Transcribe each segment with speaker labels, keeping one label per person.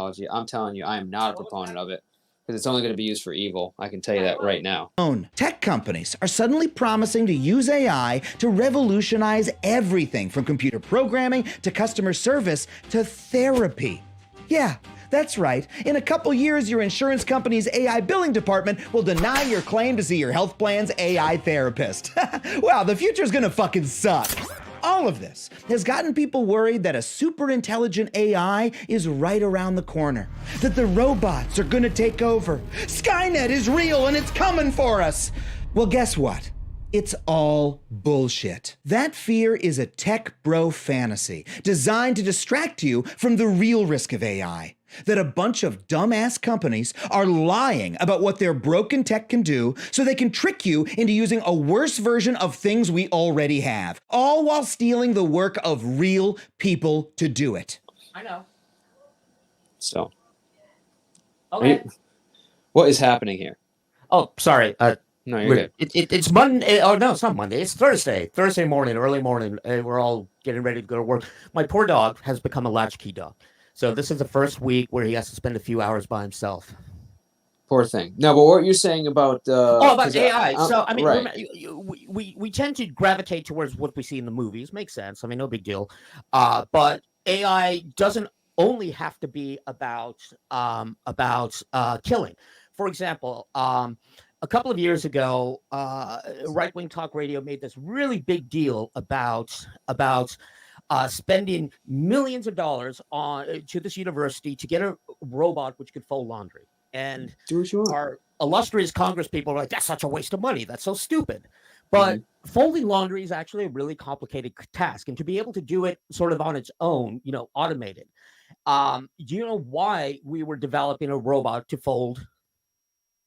Speaker 1: technology. I'm telling you, I am not a proponent of it because it's only going to be used for evil. I can tell you that right now.
Speaker 2: Tech companies are suddenly promising to use AI to revolutionize everything from computer programming to customer service to therapy. Yeah, that's right. In a couple years, your insurance company's AI billing department will deny your claim to see your health plan's AI therapist. Wow, the future's gonna fucking suck. All of this has gotten people worried that a super intelligent AI is right around the corner, that the robots are gonna take over. Skynet is real and it's coming for us. Well, guess what? It's all bullshit. That fear is a tech bro fantasy designed to distract you from the real risk of AI. That a bunch of dumbass companies are lying about what their broken tech can do so they can trick you into using a worse version of things we already have, all while stealing the work of real people to do it.
Speaker 3: I know.
Speaker 1: So,
Speaker 3: Okay.
Speaker 1: what is happening here?
Speaker 3: Oh, sorry.
Speaker 1: No, you're good.
Speaker 3: It's Monday. Oh, no, it's not Monday. It's Thursday. Thursday morning, early morning. We're all getting ready to go to work. My poor dog has become a latchkey dog. So this is the first week where he has to spend a few hours by himself.
Speaker 1: Poor thing. No, but what you're saying about...
Speaker 3: about AI. So, I mean,
Speaker 1: right.
Speaker 3: we tend to gravitate towards what we see in the movies. Makes sense. I mean, no big deal. But AI doesn't only have to be about killing. For example, a couple of years ago, right-wing talk radio made this really big deal about spending millions of dollars to this university to get a robot which could fold laundry. And our illustrious Congress people are like, that's such a waste of money. That's so stupid. But folding laundry is actually a really complicated task. And to be able to do it sort of on its own, automated. Do you know why we were developing a robot to fold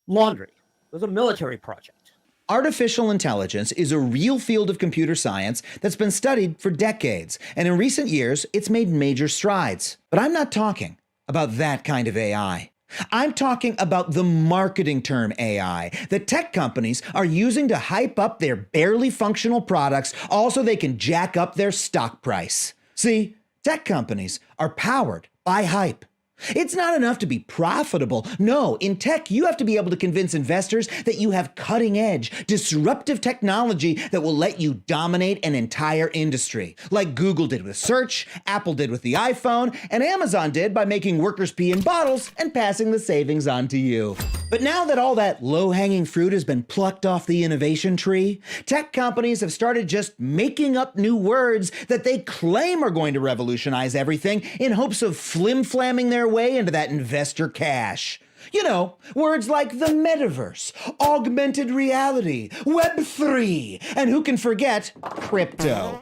Speaker 3: laundry? It was a military project.
Speaker 2: Artificial intelligence is a real field of computer science that's been studied for decades, and in recent years, it's made major strides. But I'm not talking about that kind of AI. I'm talking about the marketing term AI that tech companies are using to hype up their barely functional products, also they can jack up their stock price. See, tech companies are powered by hype. It's not enough to be profitable. No, in tech, you have to be able to convince investors that you have cutting-edge, disruptive technology that will let you dominate an entire industry. Like Google did with search, Apple did with the iPhone, and Amazon did by making workers pee in bottles and passing the savings on to you. But now that all that low-hanging fruit has been plucked off the innovation tree, tech companies have started just making up new words that they claim are going to revolutionize everything in hopes of flim-flamming their way into that investor cash. You know, words like the metaverse, augmented reality, Web3, and who can forget crypto.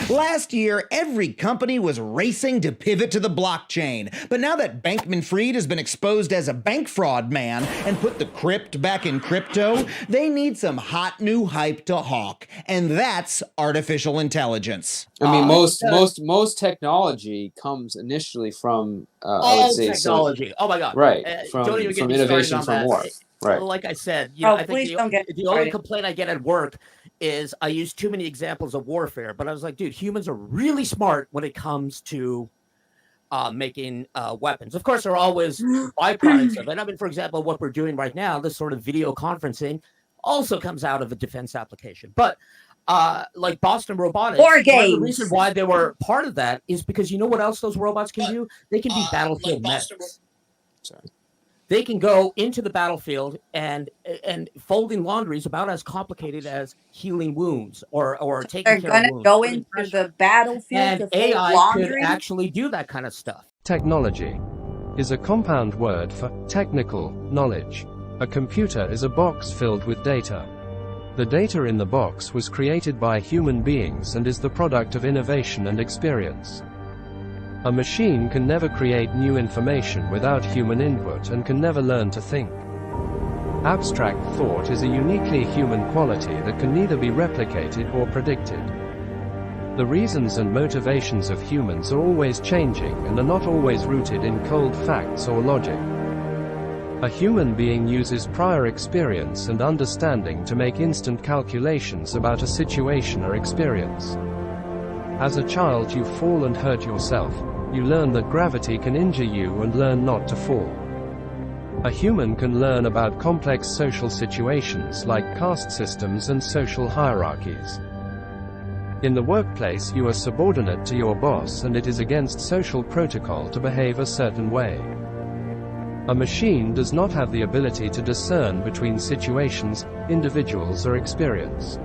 Speaker 2: Last year, every company was racing to pivot to the blockchain. But now that Bankman-Fried has been exposed as a bank fraud man and put the crypt back in crypto, they need some hot new hype to hawk. And that's artificial intelligence.
Speaker 1: I mean, most technology comes initially from I would say
Speaker 3: technology. Oh my God!
Speaker 1: Right,
Speaker 3: don't even get
Speaker 1: from
Speaker 3: me
Speaker 1: innovation
Speaker 3: started on
Speaker 1: from war. Right.
Speaker 3: Like I said, I think the only
Speaker 4: started.
Speaker 3: complaint I get at work is I use too many examples of warfare. But I was like, dude, humans are really smart when it comes to making weapons. Of course, there are always byproducts of it. I mean, for example, what we're doing right now, this sort of video conferencing, also comes out of a defense application. But like Boston Robotics, the reason why they were part of that is because you know what else those robots can do? They can be battlefield medics.
Speaker 1: Sorry.
Speaker 3: They can go into the battlefield, and folding laundry is about as complicated as healing wounds or taking care of wounds.
Speaker 4: They're going to go into the battlefield
Speaker 3: and
Speaker 4: to fold
Speaker 3: AI
Speaker 4: laundry?
Speaker 3: could actually do that kind of stuff.
Speaker 5: Technology is a compound word for technical knowledge. A computer is a box filled with data. The data in the box was created by human beings and is the product of innovation and experience. A machine can never create new information without human input and can never learn to think. Abstract thought is a uniquely human quality that can neither be replicated or predicted. The reasons and motivations of humans are always changing and are not always rooted in cold facts or logic. A human being uses prior experience and understanding to make instant calculations about a situation or experience. As a child, you fall and hurt yourself. You learn that gravity can injure you and learn not to fall. A human can learn about complex social situations like caste systems and social hierarchies. In the workplace, you are subordinate to your boss, and it is against social protocol to behave a certain way. A machine does not have the ability to discern between situations, individuals, or experience.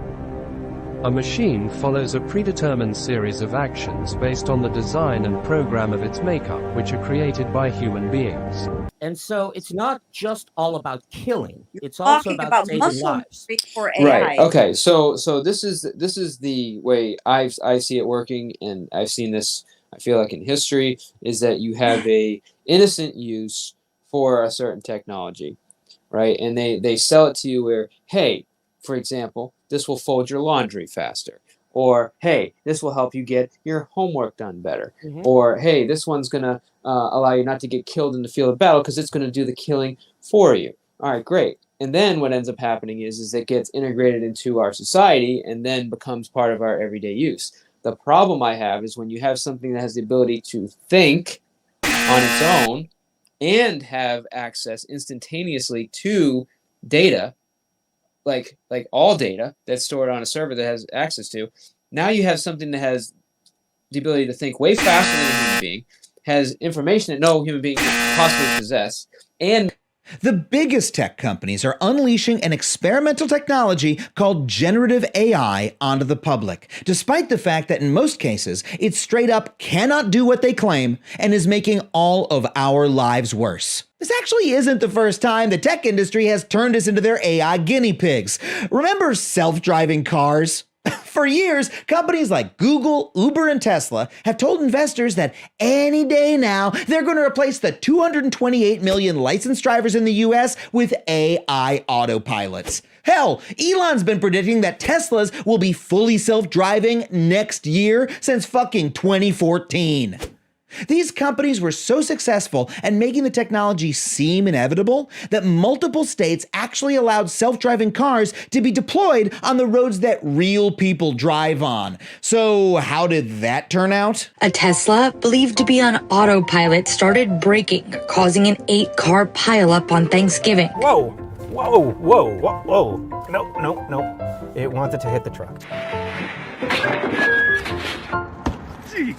Speaker 5: A machine follows a predetermined series of actions based on the design and program of its makeup, which are created by human beings.
Speaker 3: And so it's not just all about killing. It's also
Speaker 4: Talking
Speaker 3: about
Speaker 4: about
Speaker 3: saving
Speaker 4: muscle
Speaker 3: lives.
Speaker 4: memory for AI.
Speaker 1: Right. Okay. So this is the way I see it working, and I've seen this. I feel like in history is that you have a innocent use for a certain technology, right? And they sell it to you where, hey, for example, this will fold your laundry faster, or hey, this will help you get your homework done better, or hey, this one's gonna allow you not to get killed in the field of battle because it's gonna do the killing for you. All right, great. And then what ends up happening is it gets integrated into our society and then becomes part of our everyday use. The problem I have is when you have something that has the ability to think on its own and have access instantaneously to data, like all data that's stored on a server that has access to. Now you have something that has the ability to think way faster than a human being, has information that no human being could possibly possess, and
Speaker 2: The biggest tech companies are unleashing an experimental technology called generative AI onto the public, despite the fact that in most cases, it straight up cannot do what they claim and is making all of our lives worse. This actually isn't the first time the tech industry has turned us into their AI guinea pigs. Remember self-driving cars? For years, companies like Google, Uber, and Tesla have told investors that any day now, they're going to replace the 228 million licensed drivers in the US with AI autopilots. Hell, Elon's been predicting that Teslas will be fully self-driving next year since fucking 2014. These companies were so successful at making the technology seem inevitable that multiple states actually allowed self-driving cars to be deployed on the roads that real people drive on. So how did that turn out?
Speaker 6: A Tesla, believed to be on autopilot, started braking, causing an 8-car pileup on Thanksgiving.
Speaker 7: Whoa, whoa, whoa, whoa, whoa. Nope, nope, nope. It wanted to hit the truck. Jeez.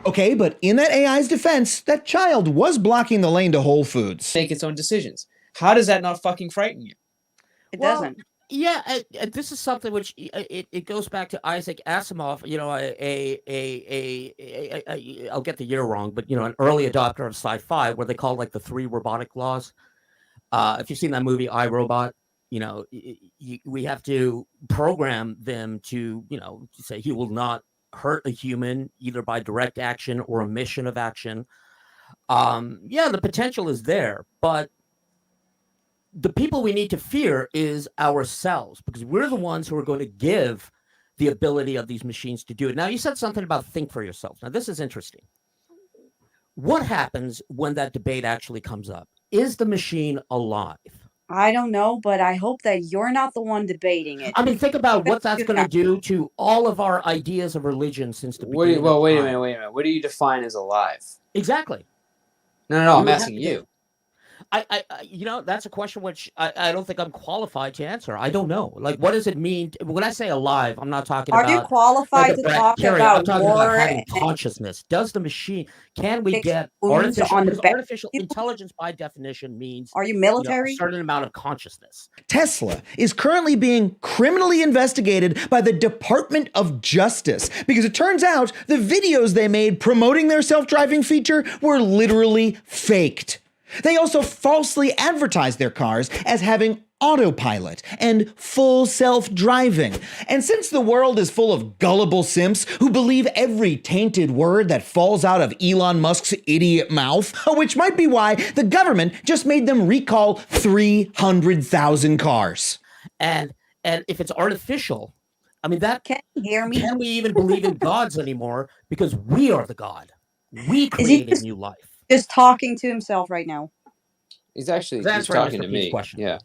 Speaker 2: Okay, but in that AI's defense, that child was blocking the lane to Whole Foods.
Speaker 1: make its own decisions. How does that not fucking frighten you?
Speaker 4: It doesn't.
Speaker 3: Yeah, this is something which it goes back to Isaac Asimov. You know, I'll get the year wrong, but you know, an early adopter of sci-fi, where they call it like the 3 robotic laws. If you've seen that movie I, Robot, you know, we have to program them to, you know, say he will not hurt a human either by direct action or omission of action. Yeah, the potential is there, but the people we need to fear is ourselves, because we're the ones who are going to give the ability of these machines to do it. Now, you said something about think for yourself. Now, this is interesting. What happens when that debate actually comes up? Is the machine alive?
Speaker 4: I don't know, but I hope that you're not the one debating it.
Speaker 3: I mean, think about what that's going to do to all of our ideas of religion since the
Speaker 1: Wait
Speaker 3: beginning.
Speaker 1: a minute. What do you define as alive?
Speaker 3: Exactly.
Speaker 1: No, I'm
Speaker 3: We have
Speaker 1: asking
Speaker 3: to-
Speaker 1: you.
Speaker 3: I you know, that's a question which I don't think I'm qualified to answer. I don't know. Like, what does it mean? When I say alive, I'm not talking
Speaker 4: Are
Speaker 3: about.
Speaker 4: you qualified
Speaker 3: like
Speaker 4: to talk
Speaker 3: I'm
Speaker 4: about
Speaker 3: talking
Speaker 4: war?
Speaker 3: about having consciousness. Does the machine? Can we get
Speaker 4: Exclusions
Speaker 3: artificial?
Speaker 4: on the
Speaker 3: Because
Speaker 4: back-
Speaker 3: artificial intelligence, by definition, means
Speaker 4: Are you
Speaker 3: you know,
Speaker 4: military?
Speaker 3: a certain amount of consciousness.
Speaker 2: Tesla is currently being criminally investigated by the Department of Justice because it turns out the videos they made promoting their self-driving feature were literally faked. They also falsely advertised their cars as having autopilot and full self-driving. And since the world is full of gullible simps who believe every tainted word that falls out of Elon Musk's idiot mouth, which might be why the government just made them recall 300,000 cars.
Speaker 3: And if it's artificial, I mean, that
Speaker 4: Can you hear me?
Speaker 3: can we even believe in gods anymore? Because we are the god. We
Speaker 4: Is he
Speaker 3: created
Speaker 4: just-
Speaker 3: new life.
Speaker 4: Just talking to himself right now.
Speaker 1: He's actually
Speaker 3: That's
Speaker 1: he's
Speaker 3: right,
Speaker 1: talking
Speaker 3: Mr.
Speaker 1: to
Speaker 3: Pete's
Speaker 1: me.
Speaker 3: question.
Speaker 1: Yeah.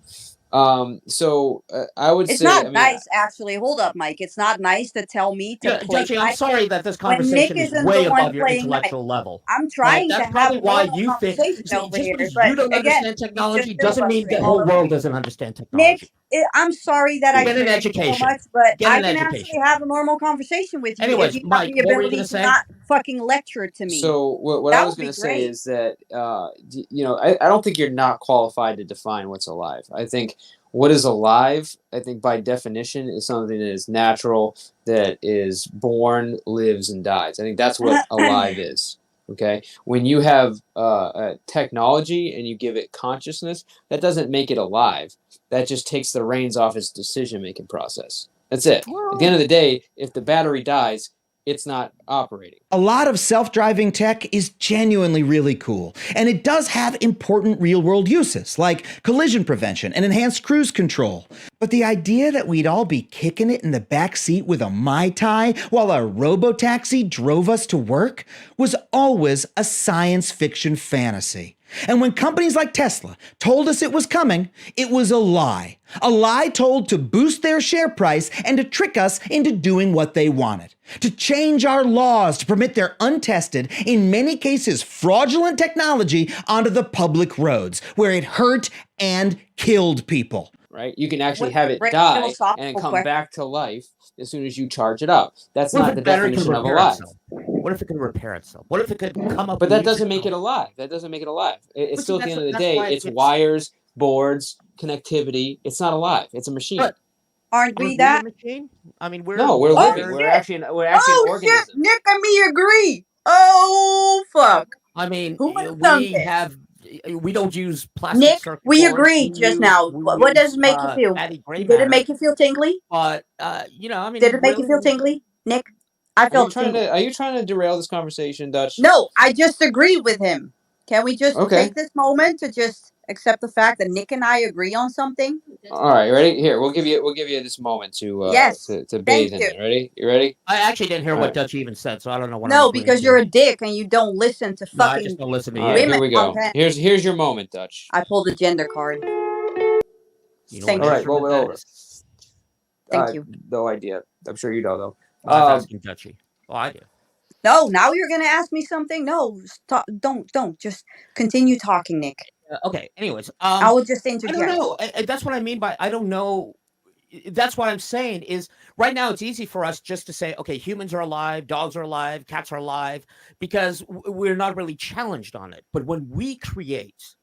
Speaker 1: So I would
Speaker 4: It's
Speaker 1: say, I
Speaker 4: not
Speaker 1: mean,
Speaker 4: nice, actually. Hold up, Mike. It's not nice to tell me to
Speaker 3: Yeah,
Speaker 4: play
Speaker 3: Judgy, I'm
Speaker 4: nice
Speaker 3: sorry that this
Speaker 4: when Nick
Speaker 3: conversation is
Speaker 4: isn't the
Speaker 3: way
Speaker 4: one
Speaker 3: above your
Speaker 4: playing nice.
Speaker 3: intellectual level.
Speaker 4: I'm
Speaker 3: Right?
Speaker 4: trying to
Speaker 3: That's
Speaker 4: have
Speaker 3: probably
Speaker 4: a
Speaker 3: why
Speaker 4: normal
Speaker 3: you think
Speaker 4: conversation over
Speaker 3: just
Speaker 4: here,
Speaker 3: because
Speaker 4: but
Speaker 3: you don't
Speaker 4: again,
Speaker 3: understand
Speaker 4: he's just
Speaker 3: technology doesn't mean the
Speaker 4: filibustering all
Speaker 3: whole
Speaker 4: the time.
Speaker 3: world doesn't understand
Speaker 4: Nick,
Speaker 3: technology.
Speaker 4: I'm sorry that I
Speaker 3: Get an
Speaker 4: triggered you so
Speaker 3: education.
Speaker 4: much, but
Speaker 3: Get
Speaker 4: I
Speaker 3: an
Speaker 4: can actually
Speaker 3: education.
Speaker 4: have a normal conversation with you if
Speaker 3: Anyways,
Speaker 4: you have
Speaker 3: Mike,
Speaker 4: the
Speaker 3: what were you
Speaker 4: ability
Speaker 3: gonna
Speaker 4: to
Speaker 3: say?
Speaker 4: not fucking lecture to me.
Speaker 1: so what I
Speaker 4: That
Speaker 1: was
Speaker 4: would
Speaker 1: going
Speaker 4: be
Speaker 1: to say
Speaker 4: great.
Speaker 1: is that I don't think you're not qualified to define what's alive. I think what is alive, I think by definition, is something that is natural, that is born, lives, and dies. I think that's what alive is. Okay, when you have technology and you give it consciousness, that doesn't make it alive. That just takes the reins off its decision-making process. That's it. At the end of the day, if the battery dies, it's not operating.
Speaker 2: A lot of self-driving tech is genuinely really cool, and it does have important real-world uses, like collision prevention and enhanced cruise control. But the idea that we'd all be kicking it in the back seat with a Mai Tai while a robo-taxi drove us to work was always a science fiction fantasy. And when companies like Tesla told us it was coming, it was a lie. A lie told to boost their share price and to trick us into doing what they wanted. To change our laws to permit their untested, in many cases fraudulent technology onto the public roads, where it hurt and killed people.
Speaker 1: Right? You can actually
Speaker 4: What's
Speaker 1: have
Speaker 4: a
Speaker 1: it
Speaker 4: great
Speaker 1: die and then
Speaker 4: philosophical
Speaker 1: come
Speaker 4: question?
Speaker 1: back to life as soon as you charge it up. That's
Speaker 3: What
Speaker 1: not
Speaker 3: if
Speaker 1: the
Speaker 3: a battery can
Speaker 1: definition of
Speaker 3: repair
Speaker 1: alive.
Speaker 3: itself? What if it can repair itself? What if it could come up
Speaker 1: But
Speaker 3: and
Speaker 1: that
Speaker 3: use
Speaker 1: doesn't make it
Speaker 3: itself?
Speaker 1: alive. That doesn't make it alive. It's
Speaker 3: But see,
Speaker 1: still at the end of the
Speaker 3: that's
Speaker 1: day,
Speaker 3: why it
Speaker 1: it's
Speaker 3: gets.
Speaker 1: wires, boards, connectivity. It's not alive. It's a machine.
Speaker 3: But
Speaker 4: Aren't we
Speaker 3: aren't we a
Speaker 4: that?
Speaker 3: machine? I mean, we're
Speaker 1: No, we're
Speaker 4: Oh
Speaker 1: living.
Speaker 3: wires.
Speaker 1: We're
Speaker 4: shit!
Speaker 1: actually an
Speaker 4: Oh shit!
Speaker 1: organism.
Speaker 4: Nick and me agree. Oh fuck!
Speaker 3: I mean,
Speaker 4: Who would have thunk
Speaker 3: we
Speaker 4: it?
Speaker 3: have. We don't use plastic
Speaker 4: Nick,
Speaker 3: circuit
Speaker 4: we
Speaker 3: boards.
Speaker 4: agreed just now.
Speaker 3: We
Speaker 4: What does
Speaker 3: use
Speaker 4: it make you feel?
Speaker 3: fatty gray
Speaker 4: Did it
Speaker 3: matter.
Speaker 4: make you feel tingly?
Speaker 3: But I
Speaker 4: Did
Speaker 3: mean,
Speaker 4: it make you
Speaker 3: really,
Speaker 4: feel tingly, Nick? I felt tingle.
Speaker 1: Are you trying to derail this conversation, Dutch?
Speaker 4: No, I just agreed with him. Can we just
Speaker 1: Okay.
Speaker 4: take this moment to just accept the fact that Nick and I agree on something?
Speaker 1: All right, ready? Here, we'll give you this moment
Speaker 4: Yes.
Speaker 1: to
Speaker 4: Thank
Speaker 1: bathe in
Speaker 4: you.
Speaker 1: it. Ready? You ready?
Speaker 3: I actually didn't hear
Speaker 1: All
Speaker 3: what
Speaker 1: right.
Speaker 3: Dutch even said, so I don't know what I'm
Speaker 4: No,
Speaker 3: agreeing
Speaker 4: because you're
Speaker 3: to.
Speaker 4: a dick and you don't listen to
Speaker 3: No, I just
Speaker 4: fucking
Speaker 3: don't listen to
Speaker 1: All right,
Speaker 3: you.
Speaker 1: here
Speaker 4: women
Speaker 1: we
Speaker 4: on
Speaker 1: go.
Speaker 4: pen.
Speaker 1: Here's your moment, Dutch.
Speaker 4: I pulled a gender card.
Speaker 3: You know
Speaker 4: Thank
Speaker 3: what
Speaker 1: All
Speaker 4: you.
Speaker 1: right, roll
Speaker 3: instrument
Speaker 1: it
Speaker 3: that
Speaker 1: over.
Speaker 3: is?
Speaker 4: Thank you.
Speaker 1: No idea. I'm sure you know though.
Speaker 3: Well, I'm asking Dutchy. Oh, I do.
Speaker 4: No, now you're gonna ask me something. No, stop. Don't. Just continue talking, Nick.
Speaker 3: Okay. Anyways,
Speaker 4: I will just
Speaker 3: I don't
Speaker 4: interject.
Speaker 3: know. That's what I mean by I don't know. That's what I'm saying is right now it's easy for us just to say, okay, humans are alive, dogs are alive, cats are alive, because we're not really challenged on it. But when we create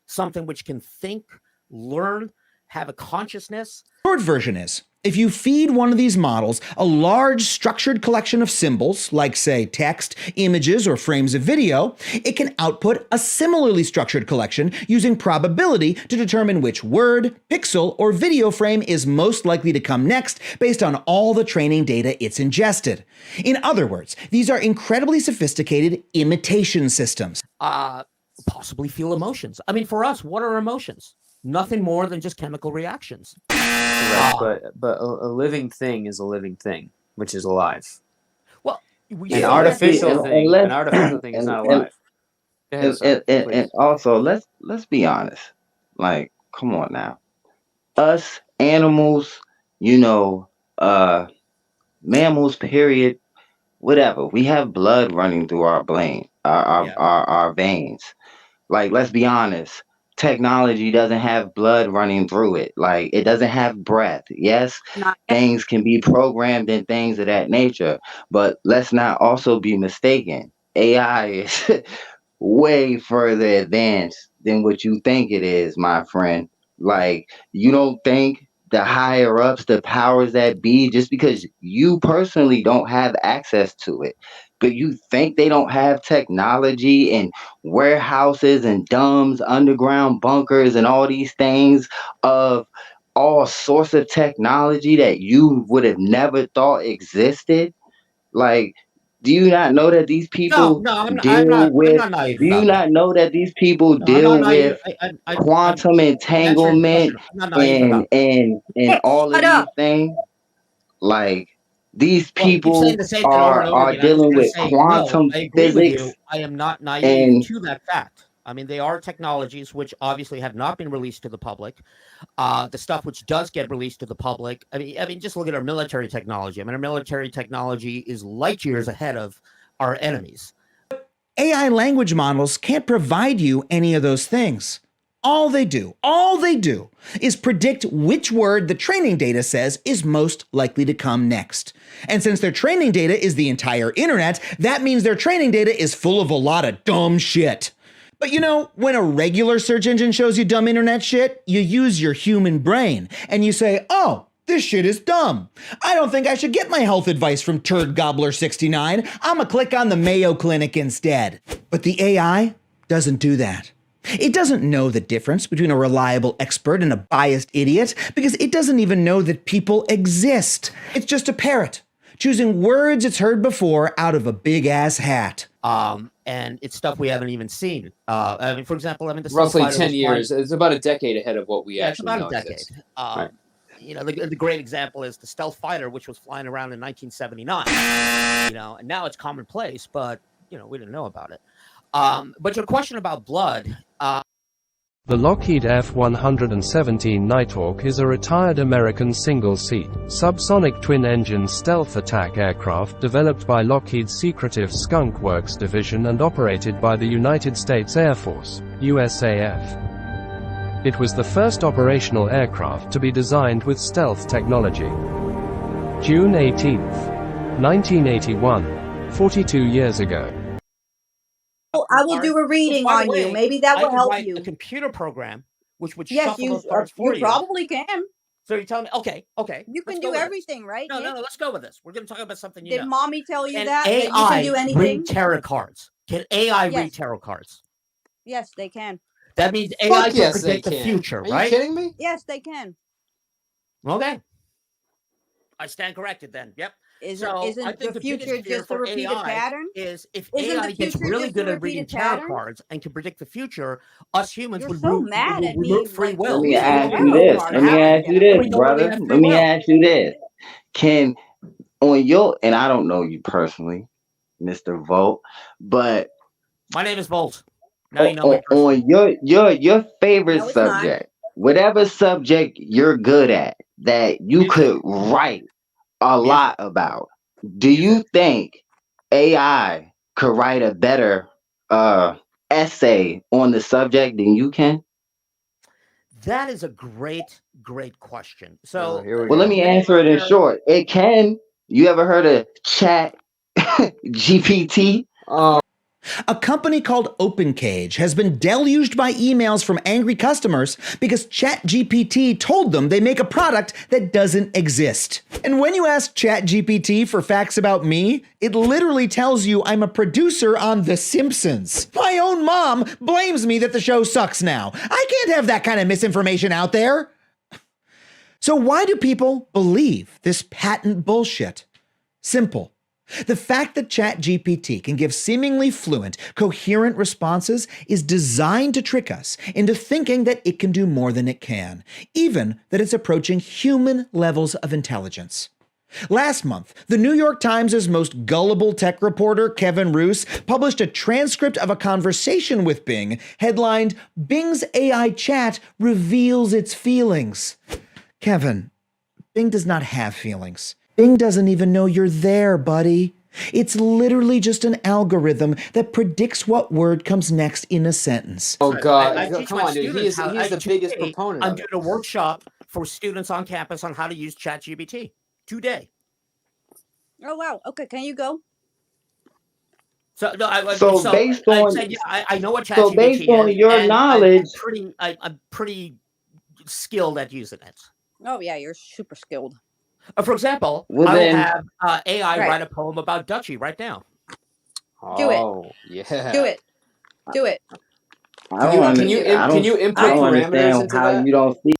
Speaker 3: something which can think, learn, have a consciousness.
Speaker 2: Short version is, if you feed one of these models a large structured collection of symbols, like say text, images, or frames of video, it can output a similarly structured collection using probability to determine which word, pixel, or video frame is most likely to come next based on all the training data it's ingested. In other words, these are incredibly sophisticated imitation systems.
Speaker 3: Possibly feel emotions. I mean, for us, what are emotions? Nothing more than just chemical reactions.
Speaker 1: Correct, but a living thing is a living thing, which is alive.
Speaker 3: Well, we
Speaker 1: An
Speaker 3: say
Speaker 1: artificial
Speaker 3: that-
Speaker 1: thing, an artificial thing is not alive. Go ahead, son,
Speaker 8: And
Speaker 1: please.
Speaker 8: also let's be honest. Like, come on now. Us animals, you know, mammals, period, whatever. We have blood running through our brain,
Speaker 3: Yeah.
Speaker 8: our veins. Like, let's be honest. Technology doesn't have blood running through it. Like, it doesn't have breath. Yes,
Speaker 4: Not
Speaker 8: things can be programmed and things of that nature. But let's not also be mistaken. AI is way further advanced than what you think it is, my friend. Like, you don't think the higher ups, the powers that be, just because you personally don't have access to it, but you think they don't have technology and warehouses and dumbs, underground bunkers, and all these things of all sorts of technology that you would have never thought existed. Like, do you not know that these
Speaker 3: No,
Speaker 8: people
Speaker 3: no,
Speaker 8: deal
Speaker 3: I'm
Speaker 8: with?
Speaker 3: not naive
Speaker 8: Do you
Speaker 3: about that.
Speaker 8: not know that these people
Speaker 3: No, I'm not
Speaker 8: deal
Speaker 3: naive.
Speaker 8: with
Speaker 3: I'm
Speaker 8: quantum
Speaker 3: answering the
Speaker 8: entanglement
Speaker 3: question. I'm not naive about that.
Speaker 8: and
Speaker 4: Nick,
Speaker 8: all of
Speaker 4: shut
Speaker 8: these
Speaker 4: up.
Speaker 8: things? Like, these
Speaker 3: Well, you keep saying
Speaker 8: people
Speaker 3: the same thing over and over
Speaker 8: are
Speaker 3: again. I'm just
Speaker 8: dealing
Speaker 3: going to
Speaker 8: with
Speaker 3: say, no,
Speaker 8: quantum
Speaker 3: I agree with
Speaker 8: physics
Speaker 3: you. I am not naive
Speaker 8: and
Speaker 3: to that fact. I mean, they are technologies which obviously have not been released to the public. The stuff which does get released to the public, I mean, just look at our military technology. I mean, our military technology is light years ahead of our enemies.
Speaker 2: AI language models can't provide you any of those things. All they do is predict which word the training data says is most likely to come next. And since their training data is the entire internet, that means their training data is full of a lot of dumb shit. But you know, when a regular search engine shows you dumb internet shit, you use your human brain and you say, oh, this shit is dumb. I don't think I should get my health advice from Turd Gobbler 69. I'ma click on the Mayo Clinic instead. But the AI doesn't do that. It doesn't know the difference between a reliable expert and a biased idiot because it doesn't even know that people exist. It's just a parrot, choosing words it's heard before out of a big-ass hat.
Speaker 3: And it's stuff we haven't even seen. I mean, for example, I mean, the
Speaker 1: roughly 10 years. It's about a decade ahead of what we actually know.
Speaker 3: It's about a decade. Right. You know, the great example is the stealth fighter, which was flying around in 1979. You know, and now it's commonplace, but you know, we didn't know about it. But your question about blood.
Speaker 5: The Lockheed F-117 Nighthawk is a retired American single-seat, subsonic twin-engine stealth attack aircraft developed by Lockheed's secretive Skunk Works division and operated by the United States Air Force, USAF. It was the first operational aircraft to be designed with stealth technology. June 18, 1981, 42 years ago.
Speaker 4: I will do a reading on you. Maybe that will help you.
Speaker 3: A computer program which would
Speaker 4: yes,
Speaker 3: shuffle those parts for you.
Speaker 4: You probably can.
Speaker 3: So you're telling me, okay.
Speaker 4: You can do everything, right?
Speaker 3: No, let's go with this. We're going to talk about something you know.
Speaker 4: Did mommy tell you that?
Speaker 3: AI
Speaker 4: you can do anything?
Speaker 3: read tarot cards. Can AI read tarot cards?
Speaker 4: Yes, they can.
Speaker 3: That means AI can predict the future, right?
Speaker 1: Are you kidding me?
Speaker 4: Yes, they can.
Speaker 3: Okay. I stand corrected then. Yep.
Speaker 4: Isn't the future just a repeated pattern?
Speaker 3: Is if AI gets really good at reading tarot cards and can predict the future, us humans would root free will.
Speaker 8: Let me ask you this, brother. Let me ask you this. Can, on your, and I don't know you personally, Mr. Volt, but
Speaker 3: my name is Volt. Now you know me
Speaker 8: on your favorite subject, whatever subject you're good at that you could write a lot about, do you think AI could write a better essay on the subject than you can?
Speaker 3: That is a great question. So
Speaker 8: well, let me answer it in short. It can. You ever heard of Chat GPT?
Speaker 2: A company called OpenCage has been deluged by emails from angry customers because ChatGPT told them they make a product that doesn't exist. And when you ask ChatGPT for facts about me, it literally tells you I'm a producer on The Simpsons. My own mom blames me that the show sucks now. I can't have that kind of misinformation out there. So why do people believe this patent bullshit? Simple. The fact that ChatGPT can give seemingly fluent, coherent responses is designed to trick us into thinking that it can do more than it can, even that it's approaching human levels of intelligence. Last month, the New York Times' most gullible tech reporter, Kevin Roose, published a transcript of a conversation with Bing headlined, "Bing's AI chat reveals its feelings." Kevin, Bing does not have feelings. Bing doesn't even know you're there, buddy. It's literally just an algorithm that predicts what word comes next in a sentence.
Speaker 1: Oh, God. Come on, dude. He is the biggest proponent
Speaker 3: I'm
Speaker 1: of it.
Speaker 3: doing a workshop for students on campus on how to use ChatGPT today.
Speaker 4: Oh, wow. Okay, can you go?
Speaker 8: So based on
Speaker 3: I know what ChatGPT is.
Speaker 8: So based on your knowledge,
Speaker 3: I'm pretty skilled at using it.
Speaker 4: Oh, yeah, you're super skilled.
Speaker 3: For example, I will have AI write a poem about Dutchie right now.
Speaker 4: Do it.
Speaker 1: Oh, yeah.
Speaker 4: Do it. Do it.
Speaker 8: Can you input parameters into
Speaker 1: that?
Speaker 8: You don't see